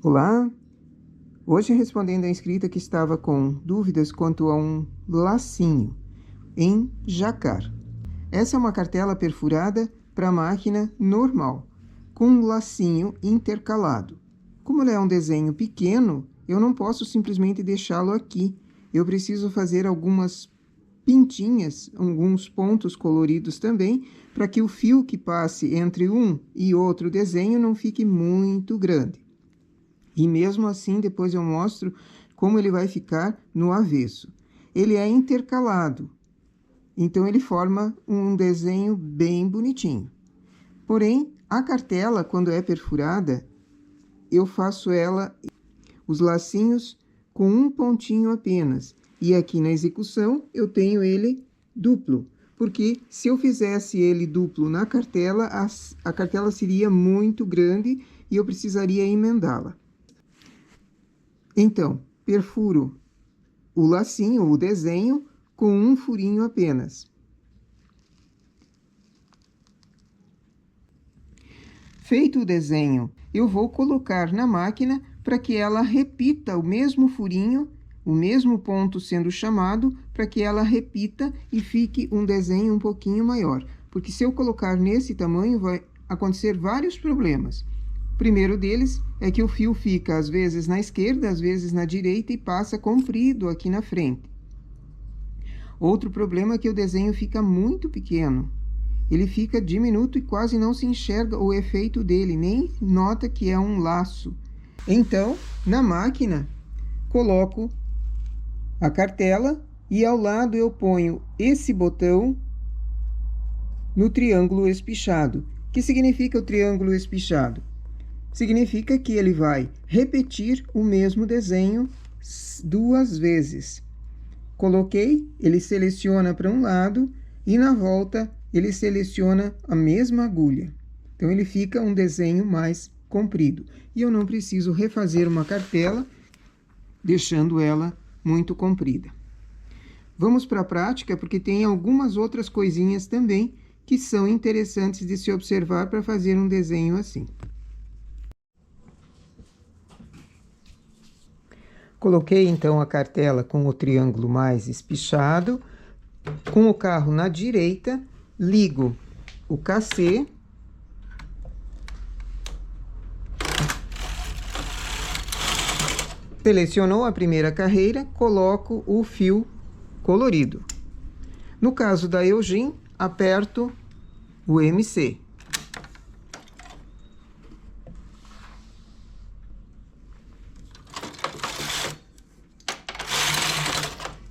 Olá! Hoje respondendo a inscrita que estava com dúvidas quanto a um lacinho em jacar. Essa é uma cartela perfurada para máquina normal, com um lacinho intercalado. Como ele é um desenho pequeno, eu não posso simplesmente deixá-lo aqui. Eu preciso fazer algumas pintinhas, alguns pontos coloridos também, para que o fio que passe entre um e outro desenho não fique muito grande. E mesmo assim, depois eu mostro como ele vai ficar no avesso. Ele é intercalado, então ele forma um desenho bem bonitinho. Porém, a cartela, quando é perfurada, eu faço ela, os lacinhos, com um pontinho apenas. E aqui na execução, eu tenho ele duplo, porque se eu fizesse ele duplo na cartela, a cartela seria muito grande e eu precisaria emendá-la. Então, perfuro o lacinho, o desenho, com um furinho apenas. Feito o desenho, eu vou colocar na máquina para que ela repita o mesmo furinho, o mesmo ponto sendo chamado, para que ela repita e fique um desenho um pouquinho maior. Porque se eu colocar nesse tamanho, vai acontecer vários problemas. O primeiro deles é que o fio fica, às vezes, na esquerda, às vezes na direita e passa comprido aqui na frente. Outro problema é que o desenho fica muito pequeno. Ele fica diminuto e quase não se enxerga o efeito dele, nem nota que é um laço. Então, na máquina, coloco a cartela e ao lado eu ponho esse botão no triângulo espichado. O que significa o triângulo espichado? Significa que ele vai repetir o mesmo desenho duas vezes. Coloquei, ele seleciona para um lado e na volta ele seleciona a mesma agulha. Então, ele fica um desenho mais comprido. E eu não preciso refazer uma cartela, deixando ela muito comprida. Vamos para a prática, porque tem algumas outras coisinhas também que são interessantes de se observar para fazer um desenho assim. Coloquei então a cartela com o triângulo mais espichado, com o carro na direita, ligo o cassê, selecionou a primeira carreira, coloco o fio colorido. No caso da Eugene, aperto o MC.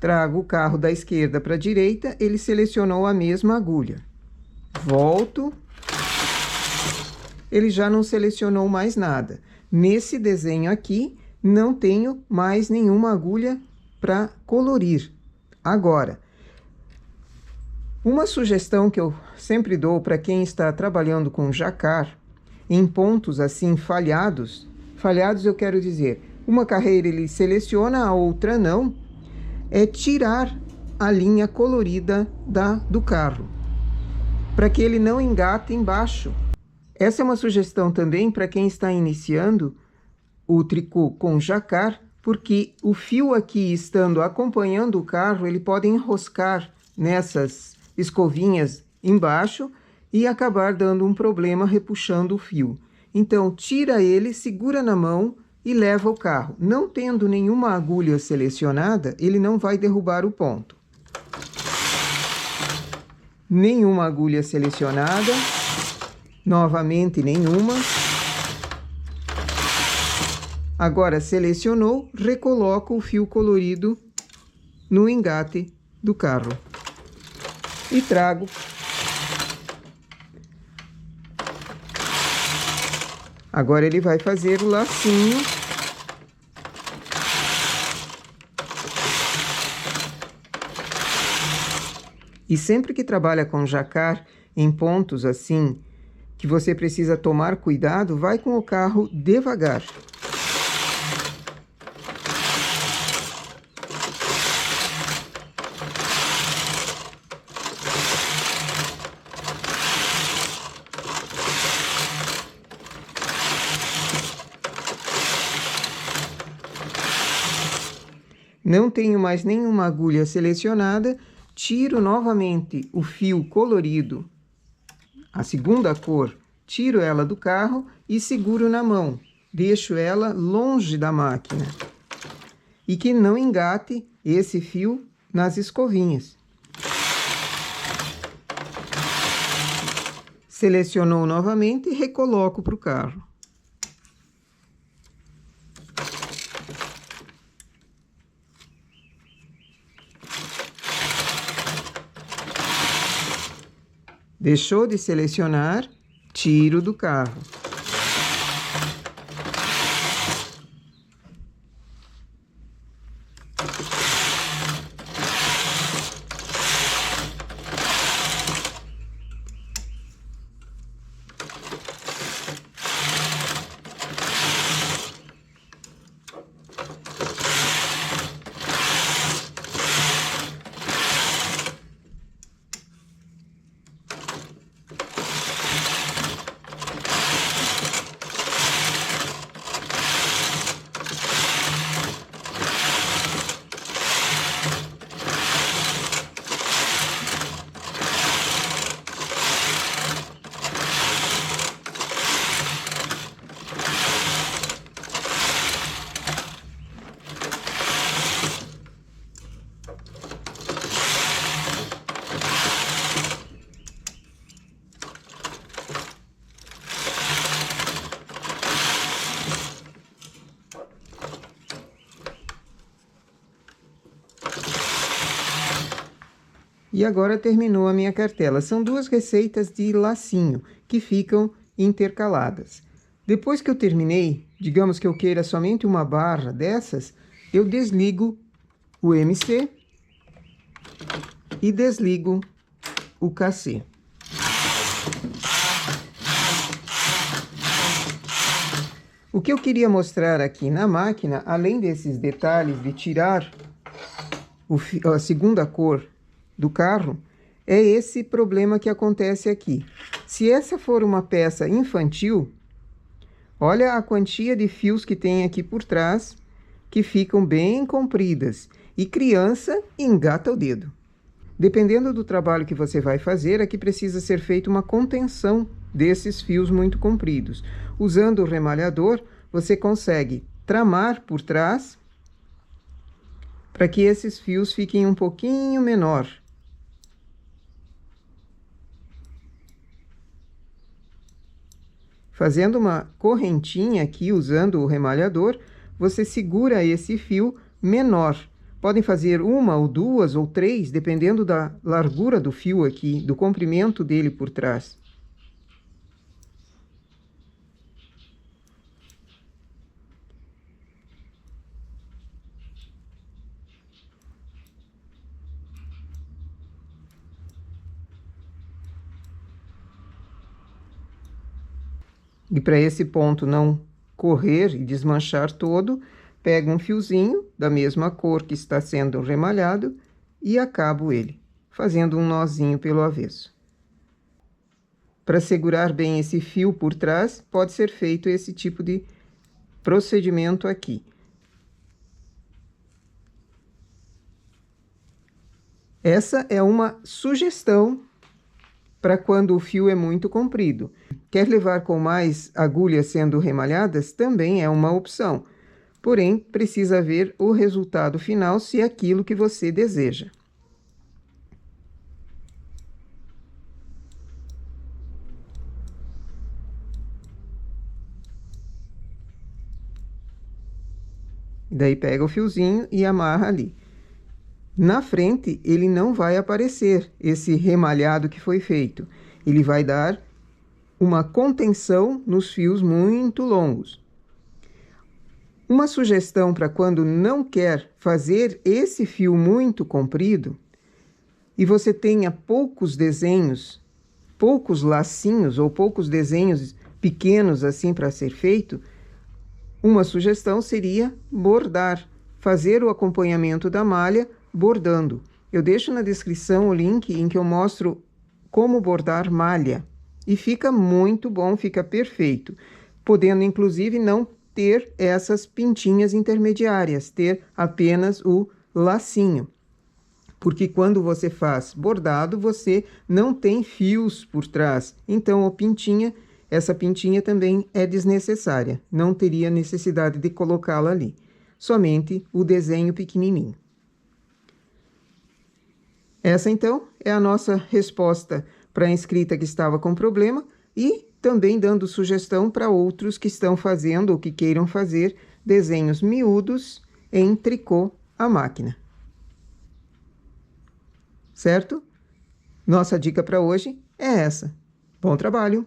Trago o carro da esquerda para a direita, ele selecionou a mesma agulha. Volto, ele já não selecionou mais nada. Nesse desenho aqui, não tenho mais nenhuma agulha para colorir. Agora, uma sugestão que eu sempre dou para quem está trabalhando com jacar, em pontos assim falhados eu quero dizer, uma carreira ele seleciona, a outra não, é tirar a linha colorida do carro, para que ele não engate embaixo. Essa é uma sugestão também para quem está iniciando o tricô com jacar, porque o fio aqui estando acompanhando o carro, ele pode enroscar nessas escovinhas embaixo e acabar dando um problema repuxando o fio. Então, tira ele, segura na mão e leva o carro. Não tendo nenhuma agulha selecionada, ele não vai derrubar o ponto. Nenhuma agulha selecionada, novamente nenhuma. Agora selecionou, recoloco o fio colorido no engate do carro e trago. Agora ele vai fazer o lacinho. E sempre que trabalha com jacar, em pontos assim, que você precisa tomar cuidado, vai com o carro devagar. Não tenho mais nenhuma agulha selecionada, tiro novamente o fio colorido, a segunda cor, tiro ela do carro e seguro na mão. Deixo ela longe da máquina. E que não engate esse fio nas escovinhas. Selecionou novamente e recoloco para o carro. Deixou de selecionar, tiro do carro. E agora terminou a minha cartela. São duas receitas de lacinho que ficam intercaladas. Depois que eu terminei, digamos que eu queira somente uma barra dessas, eu desligo o MC e desligo o cassê. O que eu queria mostrar aqui na máquina, além desses detalhes de tirar a segunda cor do carro, é esse problema que acontece aqui. Se essa for uma peça infantil, olha a quantia de fios que tem aqui por trás, que ficam bem compridas, e criança engata o dedo. Dependendo do trabalho que você vai fazer, aqui precisa ser feita uma contenção desses fios muito compridos. Usando o remalhador, você consegue tramar por trás para que esses fios fiquem um pouquinho menor. Fazendo uma correntinha aqui, usando o remalhador, você segura esse fio menor. Podem fazer uma ou duas ou três, dependendo da largura do fio aqui, do comprimento dele por trás. E para esse ponto não correr e desmanchar todo, pego um fiozinho da mesma cor que está sendo remalhado e acabo ele, fazendo um nozinho pelo avesso. Para segurar bem esse fio por trás, pode ser feito esse tipo de procedimento aqui. Essa é uma sugestão para quando o fio é muito comprido. Quer levar com mais agulhas sendo remalhadas? Também é uma opção. Porém, precisa ver o resultado final se é aquilo que você deseja. Daí pega o fiozinho e amarra ali. Na frente, ele não vai aparecer esse remalhado que foi feito. Ele vai dar uma contenção nos fios muito longos. Uma sugestão para quando não quer fazer esse fio muito comprido e você tenha poucos desenhos, poucos lacinhos ou poucos desenhos pequenos assim para ser feito, uma sugestão seria bordar, fazer o acompanhamento da malha bordando. Eu deixo na descrição o link em que eu mostro como bordar malha. E fica muito bom, fica perfeito. Podendo, inclusive, não ter essas pintinhas intermediárias, ter apenas o lacinho. Porque quando você faz bordado, você não tem fios por trás. Então, essa pintinha também é desnecessária. Não teria necessidade de colocá-la ali. Somente o desenho pequenininho. Essa, então, é a nossa resposta para a inscrita que estava com problema e também dando sugestão para outros que estão fazendo ou que queiram fazer desenhos miúdos em tricô à máquina. Certo? Nossa dica para hoje é essa. Bom trabalho!